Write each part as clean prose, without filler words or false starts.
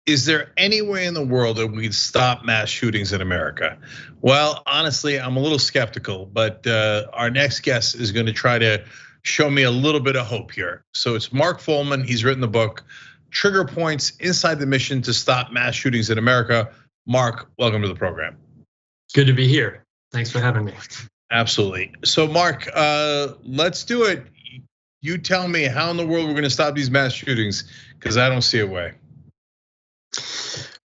Is there any way in the world that we could stop mass shootings in America? Well, honestly, I'm a little skeptical, but our next guest is going to try to show me a little bit of hope here. So it's Mark Follman. He's written the book, Trigger Points Inside the Mission to Stop Mass Shootings in America. Mark, welcome to the program. Good to be here. Thanks for having me. Absolutely. So Mark, let's do it. You tell me how in the world we're going to stop these mass shootings, because I don't see a way.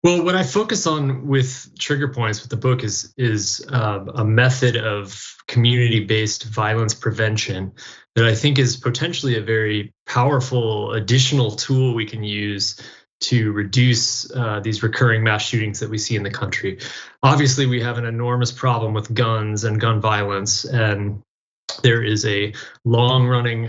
Well, what I focus on with Trigger Points with the book is a method of community-based violence prevention that I think is potentially a very powerful additional tool we can use to reduce these recurring mass shootings that we see in the country. Obviously, we have an enormous problem with guns and gun violence, and there is a long-running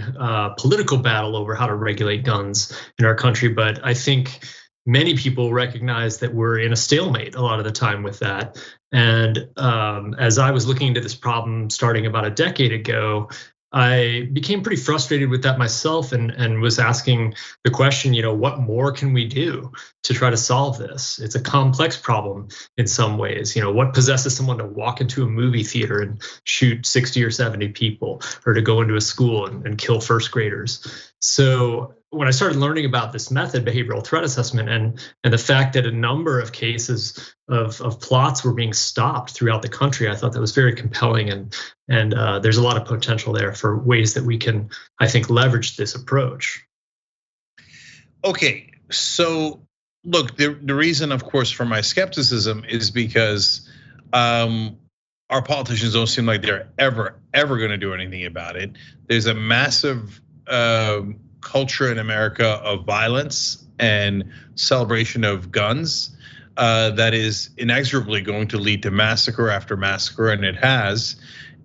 political battle over how to regulate guns in our country. But I think many people recognize that we're in a stalemate a lot of the time with that. And as I was looking into this problem starting about a decade ago, I became pretty frustrated with that myself and was asking the question, what more can we do to try to solve this? It's a complex problem in some ways. What possesses someone to walk into a movie theater and shoot 60 or 70 people, or to go into a school and kill first graders? So when I started learning about this method, behavioral threat assessment, and the fact that a number of cases of plots were being stopped throughout the country, I thought that was very compelling, and there's a lot of potential there for ways that we can, I think, leverage this approach. Okay, so look, the reason, of course, for my skepticism is because our politicians don't seem like they're ever going to do anything about it. There's a massive culture in America of violence and celebration of guns that is inexorably going to lead to massacre after massacre, and it has.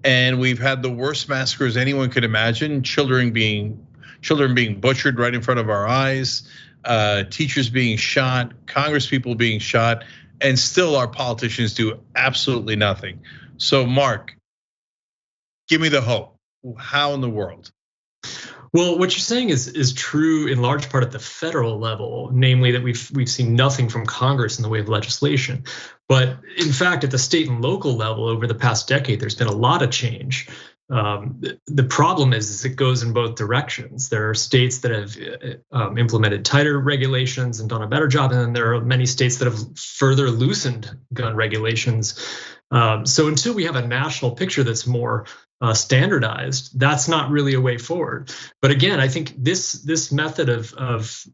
And we've had the worst massacres anyone could imagine: children being butchered right in front of our eyes, teachers being shot, Congress people being shot, and still our politicians do absolutely nothing. So Mark, give me the hope. How in the world? Well, what you're saying is true in large part at the federal level, namely that we've seen nothing from Congress in the way of legislation. But in fact, at the state and local level over the past decade, there's been a lot of change. The problem is it goes in both directions. There are states that have implemented tighter regulations and done a better job, and then there are many states that have further loosened gun regulations. So until we have a national picture that's more standardized, that's not really a way forward. But again, I think this method of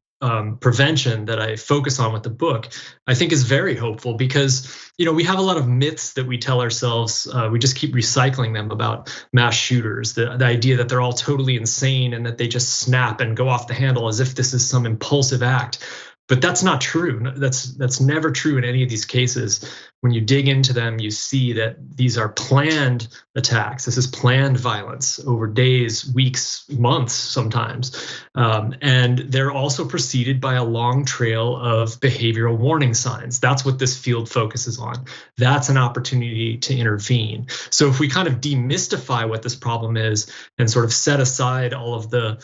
prevention that I focus on with the book, I think is very hopeful, because we have a lot of myths that we tell ourselves. We just keep recycling them about mass shooters. The idea that they're all totally insane and that they just snap and go off the handle as if this is some impulsive act. But that's not true. That's never true in any of these cases. When you dig into them, you see that these are planned attacks. This is planned violence over days, weeks, months sometimes. And they're also preceded by a long trail of behavioral warning signs. That's what this field focuses on. That's an opportunity to intervene. So if we kind of demystify what this problem is and sort of set aside all of the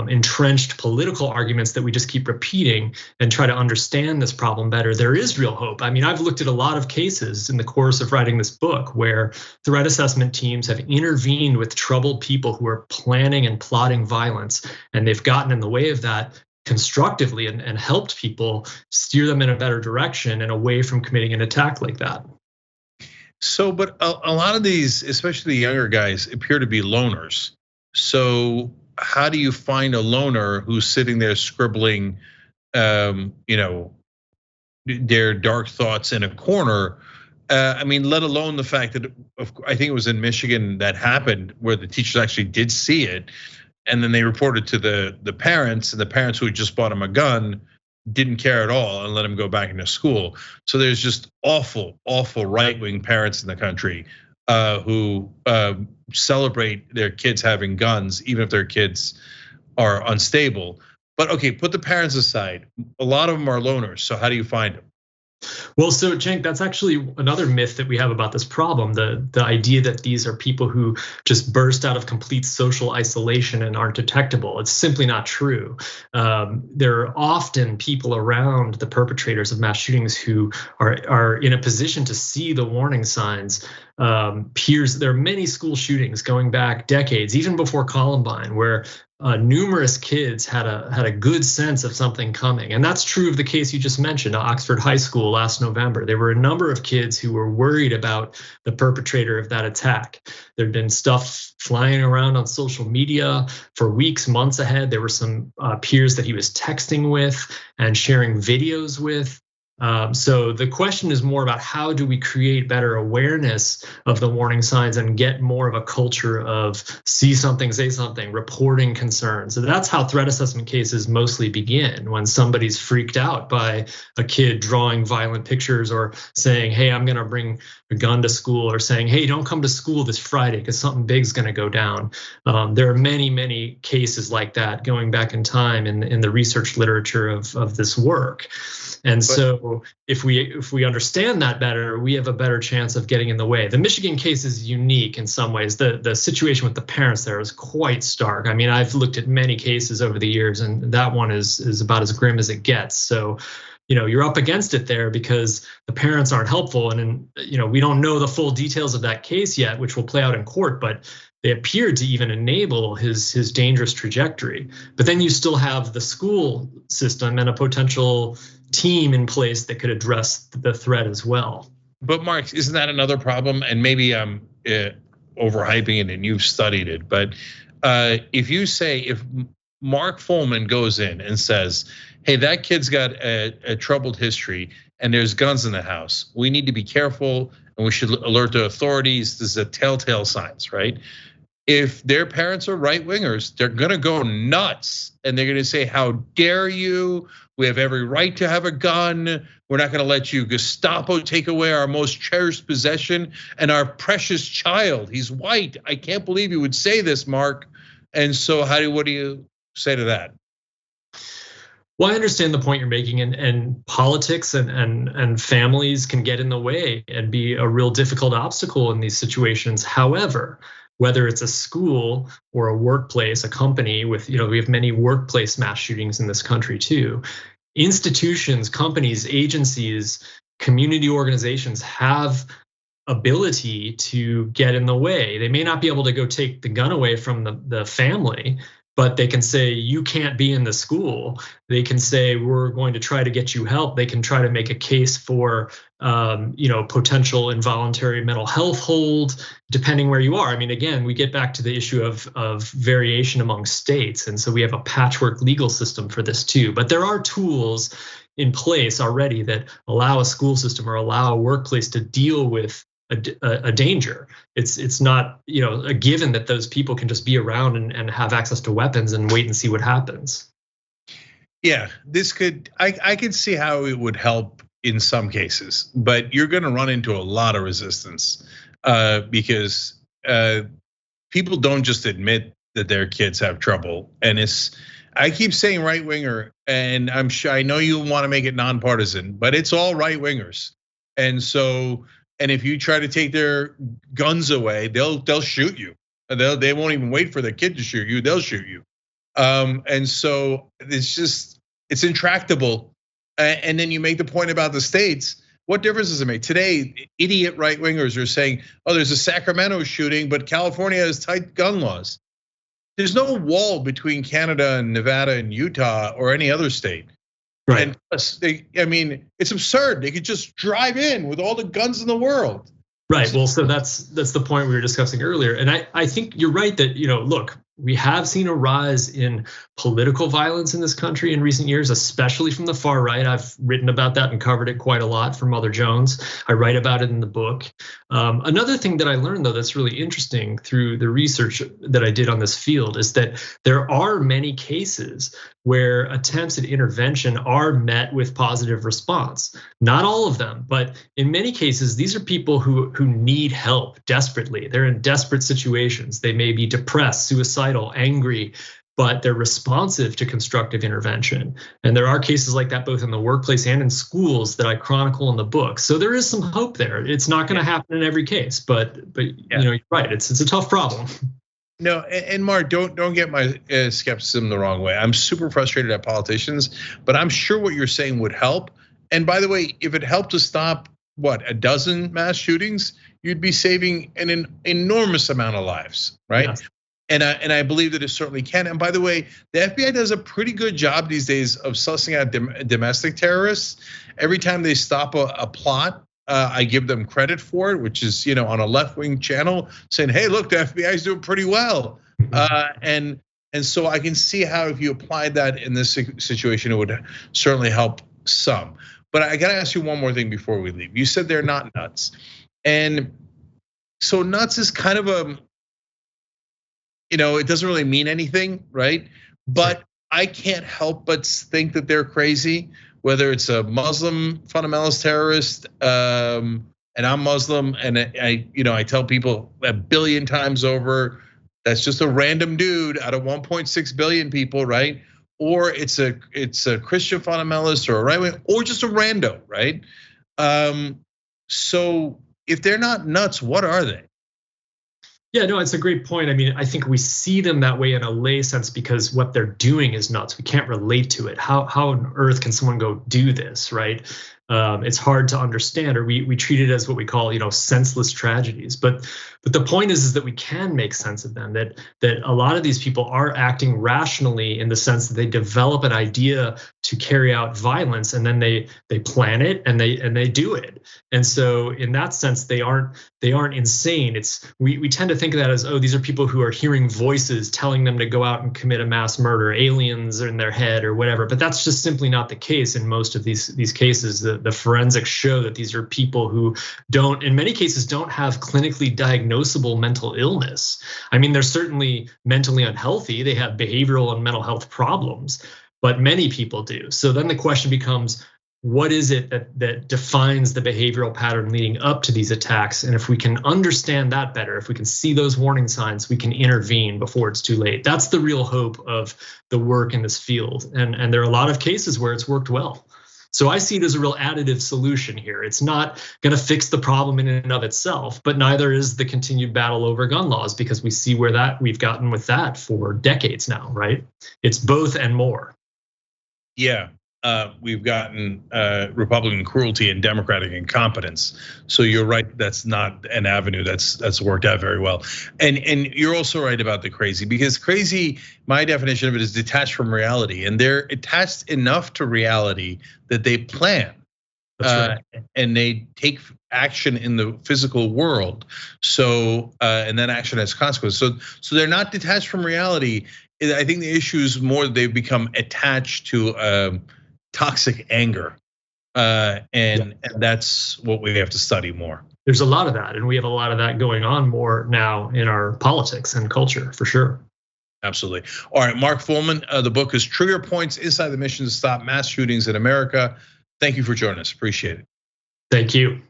entrenched political arguments that we just keep repeating and try to understand this problem better, there is real hope. I mean, I've looked at a lot of cases in the course of writing this book where threat assessment teams have intervened with troubled people who are planning and plotting violence, and they've gotten in the way of that constructively and helped people steer them in a better direction and away from committing an attack like that. So, but a lot of these, especially the younger guys, appear to be loners. So how do you find a loner who's sitting there scribbling, their dark thoughts in a corner? I mean, let alone the fact that I think it was in Michigan that happened, where the teachers actually did see it, and then they reported to the parents, and the parents who had just bought him a gun didn't care at all and let him go back into school. So there's just awful right-wing parents in the country who celebrate their kids having guns, even if their kids are unstable. But okay, put the parents aside. A lot of them are loners. So how do you find them? Well, so Cenk, that's actually another myth that we have about this problem, the idea that these are people who just burst out of complete social isolation and aren't detectable. It's simply not true. There are often people around the perpetrators of mass shootings who are in a position to see the warning signs. Peers, there are many school shootings going back decades, even before Columbine, where numerous kids had a good sense of something coming. And that's true of the case you just mentioned, Oxford High School last November. There were a number of kids who were worried about the perpetrator of that attack. There'd been stuff flying around on social media for weeks, months ahead. There were some peers that he was texting with and sharing videos with. So the question is more about how do we create better awareness of the warning signs and get more of a culture of see something, say something, reporting concerns. So that's how threat assessment cases mostly begin, when somebody's freaked out by a kid drawing violent pictures or saying, hey, I'm gonna bring a gun to school, or saying, hey, don't come to school this Friday because something big's gonna go down. There are many, many cases like that going back in time in the research literature of this work. And so if we understand that better, we have a better chance of getting in the way. The Michigan case is unique in some ways. The situation with the parents there is quite stark. I mean, I've looked at many cases over the years, and that one is about as grim as it gets. So, you're up against it there because the parents aren't helpful. And we don't know the full details of that case yet, which will play out in court, but they appeared to even enable his dangerous trajectory. But then you still have the school system and a potential team in place that could address the threat as well. But Mark, isn't that another problem? And maybe I'm overhyping it and you've studied it, but if Mark Follman goes in and says, hey, that kid's got a troubled history and there's guns in the house, we need to be careful and we should alert the authorities. This is a telltale signs, right? If their parents are right wingers, they're gonna go nuts and they're gonna say, how dare you? We have every right to have a gun. We're not gonna let you Gestapo take away our most cherished possession and our precious child. He's white. I can't believe you would say this, Mark. And so what do you say to that? Well, I understand the point you're making, and politics and families can get in the way and be a real difficult obstacle in these situations. However, whether it's a school or a workplace, a company with, we have many workplace mass shootings in this country too. Institutions, companies, agencies, community organizations have ability to get in the way. They may not be able to go take the gun away from the family, but they can say, you can't be in the school. They can say, we're going to try to get you help. They can try to make a case for potential involuntary mental health hold, depending where you are. I mean, again, we get back to the issue of variation among states. And so we have a patchwork legal system for this too. But there are tools in place already that allow a school system or allow a workplace to deal with a danger. It's not a given that those people can just be around and have access to weapons and wait and see what happens. Yeah, I could see how it would help in some cases, but you're going to run into a lot of resistance because people don't just admit that their kids have trouble. And I keep saying right winger, and I know you want to make it nonpartisan, but it's all right wingers. And if you try to take their guns away, they'll shoot you. They won't even wait for their kid to shoot you. They'll shoot you. And so it's intractable. And then you make the point about the states. What difference does it make? Today, idiot right wingers are saying, oh, there's a Sacramento shooting, but California has tight gun laws. There's no wall between Canada and Nevada and Utah or any other state. Right. And plus, it's absurd. They could just drive in with all the guns in the world. Right. Well, so that's the point we were discussing earlier. And I think you're right that, look, we have seen a rise in political violence in this country in recent years, especially from the far right. I've written about that and covered it quite a lot for Mother Jones. I write about it in the book. Another thing that I learned, though, that's really interesting through the research that I did on this field is that there are many cases where attempts at intervention are met with positive response. Not all of them, but in many cases, these are people who need help desperately. They're in desperate situations. They may be depressed, suicidal, angry, but they're responsive to constructive intervention. And there are cases like that both in the workplace and in schools that I chronicle in the book. So there is some hope there. It's not going to happen in every case, but you're right. It's a tough problem. No, and Mark, don't get my skepticism the wrong way. I'm super frustrated at politicians, but I'm sure what you're saying would help. And by the way, if it helped to stop a dozen mass shootings, you'd be saving an enormous amount of lives, right? Yes. And I believe that it certainly can. And by the way, the FBI does a pretty good job these days of sussing out domestic terrorists. Every time they stop a plot, I give them credit for it, which is on a left-wing channel saying, "Hey, look, the FBI is doing pretty well." And so I can see how if you applied that in this situation, it would certainly help some. But I got to ask you one more thing before we leave. You said they're not nuts, and so nuts is kind of a it doesn't really mean anything, right? But I can't help but think that they're crazy. Whether it's a Muslim fundamentalist terrorist, and I'm Muslim, and I tell people 1 billion times over, that's just a random dude out of 1.6 billion people, right? Or it's a Christian fundamentalist or a right wing, or just a rando, right? So if they're not nuts, what are they? Yeah, no, it's a great point. I mean, I think we see them that way in a lay sense because what they're doing is nuts. We can't relate to it. How on earth can someone go do this, right? It's hard to understand, or we treat it as what we call, senseless tragedies. But the point is that we can make sense of them. That a lot of these people are acting rationally in the sense that they develop an idea to carry out violence, and then they plan it and they do it. And so in that sense, they aren't insane. We tend to think of that as, oh, these are people who are hearing voices telling them to go out and commit a mass murder, aliens in their head or whatever. But that's just simply not the case in most of these cases. The forensics show that these are people who in many cases don't have clinically diagnosable mental illness. I mean, they're certainly mentally unhealthy. They have behavioral and mental health problems, but many people do. So then the question becomes, what is it that defines the behavioral pattern leading up to these attacks? And if we can understand that better, if we can see those warning signs, we can intervene before it's too late. That's the real hope of the work in this field. And there are a lot of cases where it's worked well. So I see it as a real additive solution here. It's not going to fix the problem in and of itself, but neither is the continued battle over gun laws, because we see where we've gotten with that for decades now, right? It's both and more. Yeah, we've gotten Republican cruelty and Democratic incompetence. So you're right, that's not an avenue that's worked out very well. And you're also right about the crazy, because crazy, my definition of it is detached from reality, and they're attached enough to reality that they plan. Right. And they take action in the physical world. So and that action has consequences. So they're not detached from reality. I think the issue is more they've become attached to toxic anger, and that's what we have to study more. There's a lot of that, and we have a lot of that going on more now in our politics and culture, for sure. Absolutely. All right, Mark Follman, the book is Trigger Points Inside the Mission to Stop Mass Shootings in America. Thank you for joining us. Appreciate it. Thank you.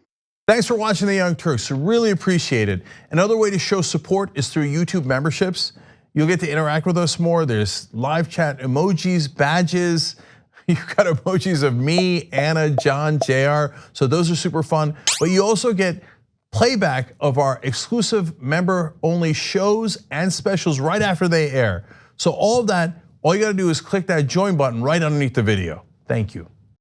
Thanks for watching The Young Turks. Really appreciate it. Another way to show support is through YouTube memberships. You'll get to interact with us more. There's live chat emojis, badges. You've got emojis of me, Anna, John, JR. So those are super fun. But you also get playback of our exclusive member-only shows and specials right after they air. So all of that, all you gotta do is click that join button right underneath the video. Thank you.